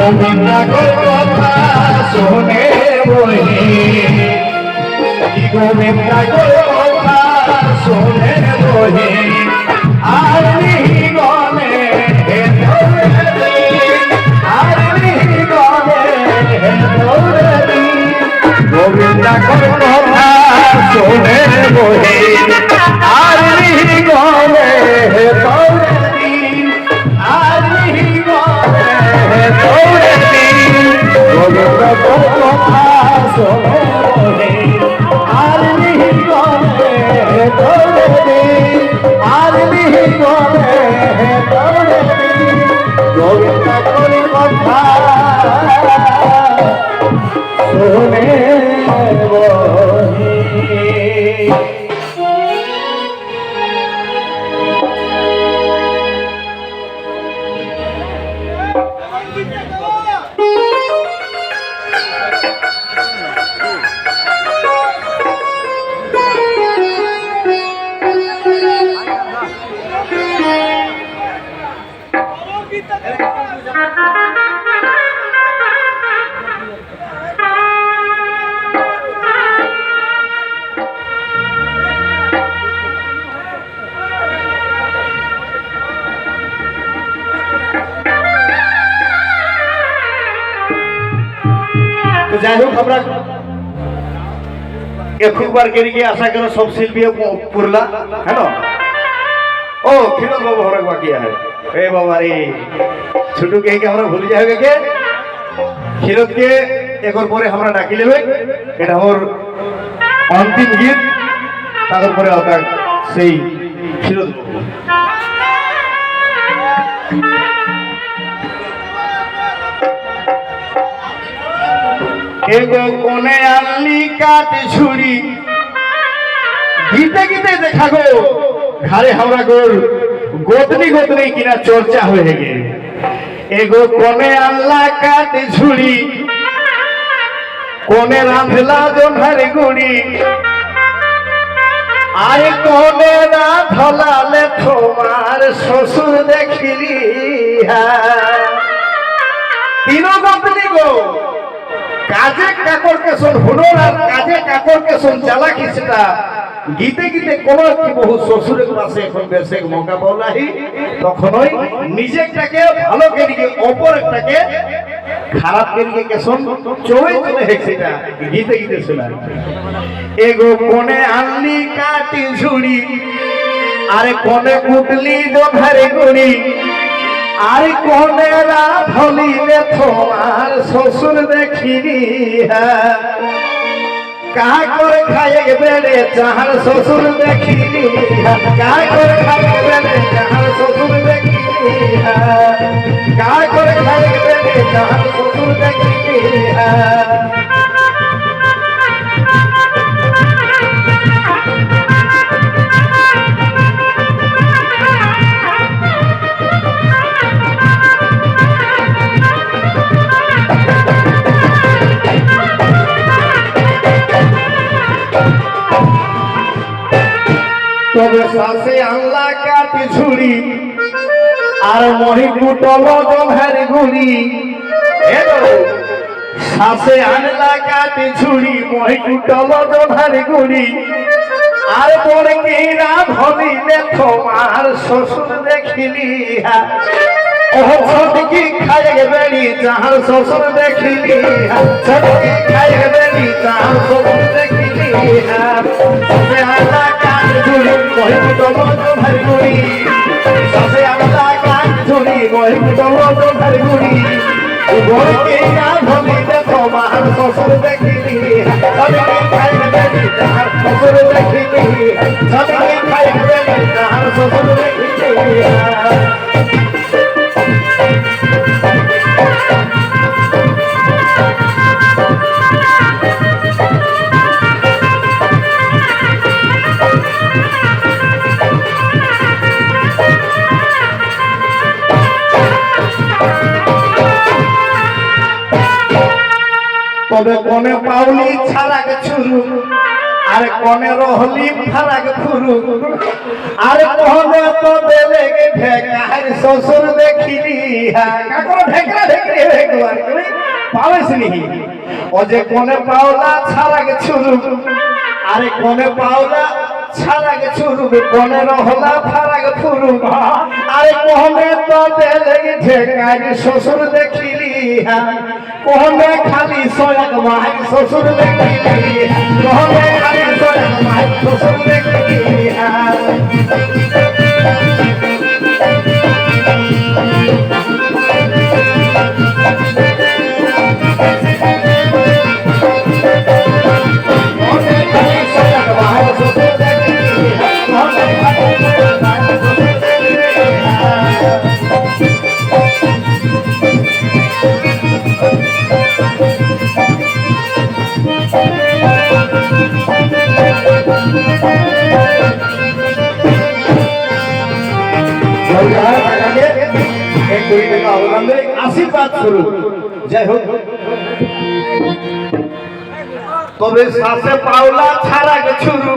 গোবিন্দা কথা শোনে বহি গোবিন্দা কথা শোনে বহি আর গনে আর গনে গোবিন্দা কথা শোনে বহি আর গনে গোবিন্দা কথা শোনে আর গনে আর গনে গোবিন্দা কথা শোনে যাই হোক আমরা এখনবার কেরিকে আশা করো সব শিল্পী পুরলা হ্যাঁ ও ফিরোজ বাবু হরক বাকি আছে এ বাবা রে ছোট কে আমরা ভুলে যাবে কে ফিরোজ কে একর পরে আমরা ডাকি নেবে এটা আমার অন্তিম গীত তারপরে ওটা সেই ফিরোজ এগো কোনে আনলি কাঠ ছুরি গীতে গীতে দেখা গো ঘরে হাওড়া গোর গোতনি গোতনি কিনা চর্চা হয়ে গে এগো কোনে আনলা কাঠ ছুরি কোনে রাঁধলা জোনার গুড়ি আরে কোনে রাঁধলালে তোমার শ্বশুর দেখিলি তিনো গোতনি গো কাজে কাকর কেশন হুনর আর কাজে কাকর কেশন চালাকি সেটা গীতে গীতে কোন কি বহু শ্বশুরের পাশে এখন বেশে মৌকা পাওলাহি তখনই নিজেটাকে ভালো করিকে অপর একটাকে খারাপ করিকে কেশন চলে চলে সেটা গীতে গীতে শোনা এগো কোনে আনলি কাটি ঝুড়ি আরে কোনে কুটলি জোধারে গুড়ি আর কোনে রাধলিলে তোমার শ্বশুর দেখিনি কাহা করে খাইয়ে বেড়ে যাহার শ্বশুর দেখিনি কাহা করে খাইয়ে বেড়ে যাহার শ্বশুর দেখিনি কাহা করে খাইয়ে বেড়ে যাহার শ্বশুর দেখিনি তবে শাসে আনলা কাটি ছুরি আর মহি কুটল জোধার গুড়ি শাসে আনলা কাটি ছুরি মহি কুটল জোধার গুড়ি আর পরে কিনা ধরিলে তোমার শ্বশুর দেখিলি ও ছটকি খাইয়ে বেড়ি যাহার শ্বশুর দেখিলি ছটকি খাইয়ে বেড়ি যাহার শ্বশুর দেখিলি শাসে আনলা ঝুড়ি মহি কুটল জোধার গুড়ি শাসে আনলা কাঠ ঝুড়ি মহি কুটল জোধার গুড়ি বড় কিনা ধরিলে তোমার শ্বশুর দেখিলি ছটকি খাইয়ে বেড়ি যাহার শ্বশুর দেখিলি ছটকি খাইয়ে বেড়ি যাহার শ্বশুর দেখিলি তবে কোনে পাউলি ছাড়াক ছুরু আর কোনে রহলি ফারাক ফুরু আর কোনে তো দেলে লেগে ঢেকার শ্বশুর দেখিলি কাকর ঢেকরা ঢেকরি ভেগুয়ার তুমি পাওয়াসনি ও যে কোনে পাওলা ছাড়া গে ছুরু আরে কোনে পাওলা ছাড়া গে ছুরু কোনে রহলা ফাড়া গে ফুরু আরে কোনে তো লেগে ঢেকার শ্বশুর দেখিলি কোনে খালি সয়াক মাই শ্বশুর দেখিলি কোনে খালি সয়াক মাই শ্বশুর দেখিলি আশীর্বাদ শুরু যাই হোক তবে শ্বাসে পাওলা ছাড়া ছুরু